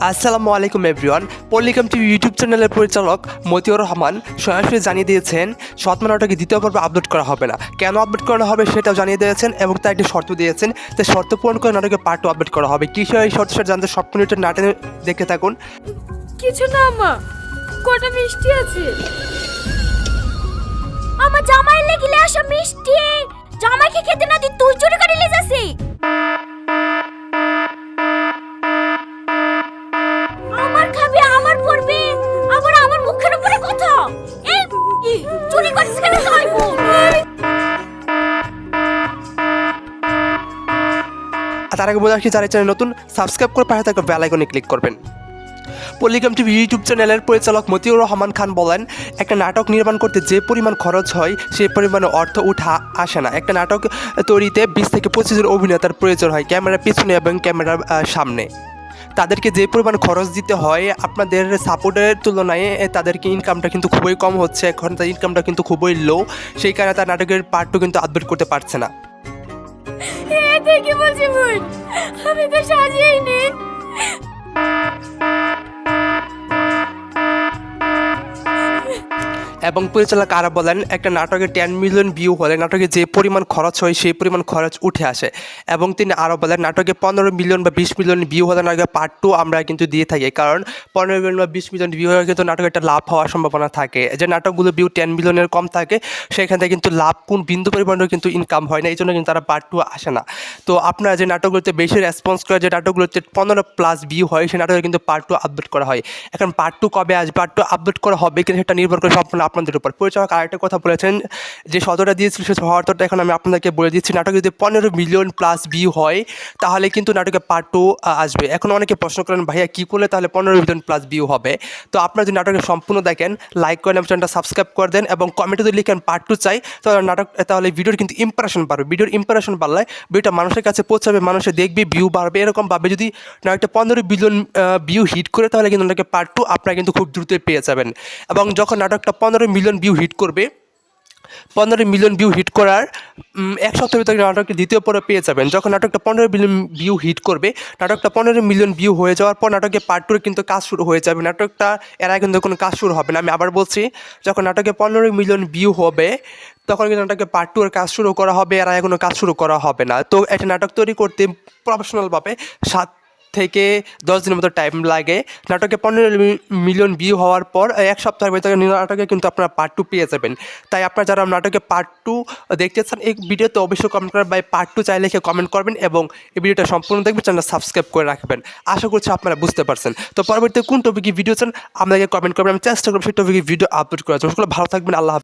আসসালামু আলাইকুম everyone. পল্লিকাম TV YouTube চ্যানেলের পরিচালক মতিউর রহমান সরাসরি জানিয়ে দিয়েছেন সৎমা নাটকে দ্বিতীয় পর্ব আপলোড করা হবে না। কেন আপলোড করা হবে সেটাও জানিয়ে দিয়েছেন এবং তার একটি শর্ত দিয়েছেন যে শর্ত পূরণ করে নাটকে পার্ট 2 আপলোড করা হবে। কিসের এই শর্ত সেটা জানতে সব মিনিটের নাটকে দেখতে থাকুন। কিছু না মা, কটা মিষ্টি আছে। আমার জামাইয়ের লেগিলে আসা মিষ্টি জামাইকে খেতে না দি তুই চুরি করে নিয়ে যাসি। আমার খাবে, আমার পড়বে, আবার আমার মুখের উপরে কথা। এই চুরি করিস কেন খাইবো? তার আগে বলে রাখি, যারা চ্যানেল নতুন সাবস্ক্রাইব করে পাশে থাকা বেল আইকনে ক্লিক করবেন। পল্লিকাম টিভি ইউটিউব চ্যানেলের পরিচালক মতিউর রহমান খান বলেন, একটা নাটক নির্মাণ করতে যে পরিমাণ খরচ হয় সেই পরিমাণে অর্থ উঠা আসে না। একটা নাটক তৈরিতে 20 থেকে 25 জন অভিনেতার প্রয়োজন হয় ক্যামেরার পিছনে এবং ক্যামেরার সামনে। তাদেরকে যে পরিমাণ খরচ দিতে হয় আপনাদের সাপোর্টের তুলনায় তাদেরকে ইনকামটা কিন্তু খুবই কম হচ্ছে। এখন তার ইনকামটা কিন্তু খুবই লো, সেই কারণে তার নাটকের পার্ট 2 কিন্তু আপলোড করতে পারছে না। তুই কি বলছিস বোন? আমি তো সাজিয়েই নি। এবং পরিচালক আরও বলেন, একটা নাটকে 10 মিলিয়ন ভিউ হলে নাটকে যে পরিমাণ খরচ হয় সেই পরিমাণ খরচ উঠে আসে। এবং তিনি আরও বলেন, নাটকে 15 মিলিয়ন বা 20 মিলিয়ন ভিউ হলে নাটকে পার্ট 2 আমরা কিন্তু দিয়ে থাকি, কারণ 15 মিলিয়ন বা 20 মিলিয়ন ভিউ হলে কিন্তু নাটকে একটা লাভ হওয়ার সম্ভাবনা থাকে। যে নাটকগুলো ভিউ 10 মিলিয়নের কম থাকে সেখান থেকে কিন্তু লাভ কোন বিন্দু পরিমাণেও কিন্তু ইনকাম হয় না, এই জন্য কিন্তু তারা পার্ট 2 আসে না। তো আপনারা যে নাটকগুলোতে বেশি রেসপন্স করে, যে নাটকগুলোতে 15+ ভিউ হয় সেই নাটকে কিন্তু পার্ট 2 আপলোড করা হয়। এখন পার্ট 2 কবে আসবে, পার্ট 2 আপলোড করা হবে কিন্তু সেটা নির্ভর করে সম্পূর্ণ আপনাদের উপর। পরিচালক আরেকটা কথা বলেছেন, যে শতটা দিয়েছিল সে শতটা এখন আমি আপনাদেরকে বলে দিচ্ছি। নাটকে যদি 15 মিলিয়ন প্লাস ভিউ হয় তাহলে কিন্তু নাটকে পার্ট 2 আসবে। এখন অনেকে প্রশ্ন করেন, ভাইয়া কী করলে তাহলে 15 মিলিয়ন প্লাস ভিউ হবে? তো আপনারা যদি নাটকে সম্পূর্ণ দেখেন, লাইক করেন এবং চ্যানেলটা সাবস্ক্রাইব করে দেন এবং কমেন্টে যদি লিখেন পার্ট 2 চাই, তাহলে ভিডিওর কিন্তু ইম্প্রেশন বাড়বে। ভিডিওর ইম্প্রেশন বাড়লে ভিডিওটা মানুষের কাছে পৌঁছাবে, মানুষে দেখবে, ভিউ বাড়বে। এরকমভাবে যদি নাটকটা 15 বিলিয়ন ভিউ হিট করে তাহলে কিন্তু নাটকে পার্ট 2 আপনারা কিন্তু খুব দ্রুতই পেয়ে যাবেন। এবং যখন নাটকটা 15 মিলিয়ন ভিউ হিট করবে, 15 মিলিয়ন ভিউ হিট করার 1 সপ্তাহের ভিতরে নাটকটি দ্বিতীয় পর্ব পেয়ে যাবেন। যখন নাটকটা 15 মিলিয়ন ভিউ হিট করবে, নাটকটা 15 মিলিয়ন ভিউ হয়ে যাওয়ার পর নাটকে পার্ট 2 কিন্তু কাজ শুরু হয়ে যাবে। নাটকটা এর আগে কিন্তু কোনো কাজ শুরু হবে না। আমি আবার বলছি, যখন নাটকে 15 মিলিয়ন ভিউ হবে তখন কিন্তু নাটকে পার্ট 2 এর কাজ শুরু করা হবে, এর আগে কোনো কাজ শুরু করা হবে না। তো একটা নাটক তৈরি করতে প্রফেশনালভাবে 7 থেকে 10 দিনের মতো টাইম লাগে। নাটকে 15 মিলিয়ন ভিউ হওয়ার পর 1 সপ্তাহের ভিতরে নাটকে কিন্তু আপনারা পার্ট 2 পেয়ে যাবেন। তাই আপনারা যারা নাটকে পার্ট 2 দেখতে চান এই ভিডিওতে অবশ্যই কমেন্ট করবেন, বা পার্ট 2 চাইলে লিখে কমেন্ট করবেন এবং এই ভিডিওটা সম্পূর্ণ দেখবেন, চ্যানেলটা সাবস্ক্রাইব করে রাখবেন। আশা করছি আপনারা বুঝতে পারছেন। তো পরবর্তীতে কোন টপিকে ভিডিও চান আপনাকে কমেন্ট করবেন, আমি চেষ্টা করব সেই টপিকে ভিডিও আপলোড করার জন্য। সকলে ভালো থাকবেন, আল্লাহ হাফেজ।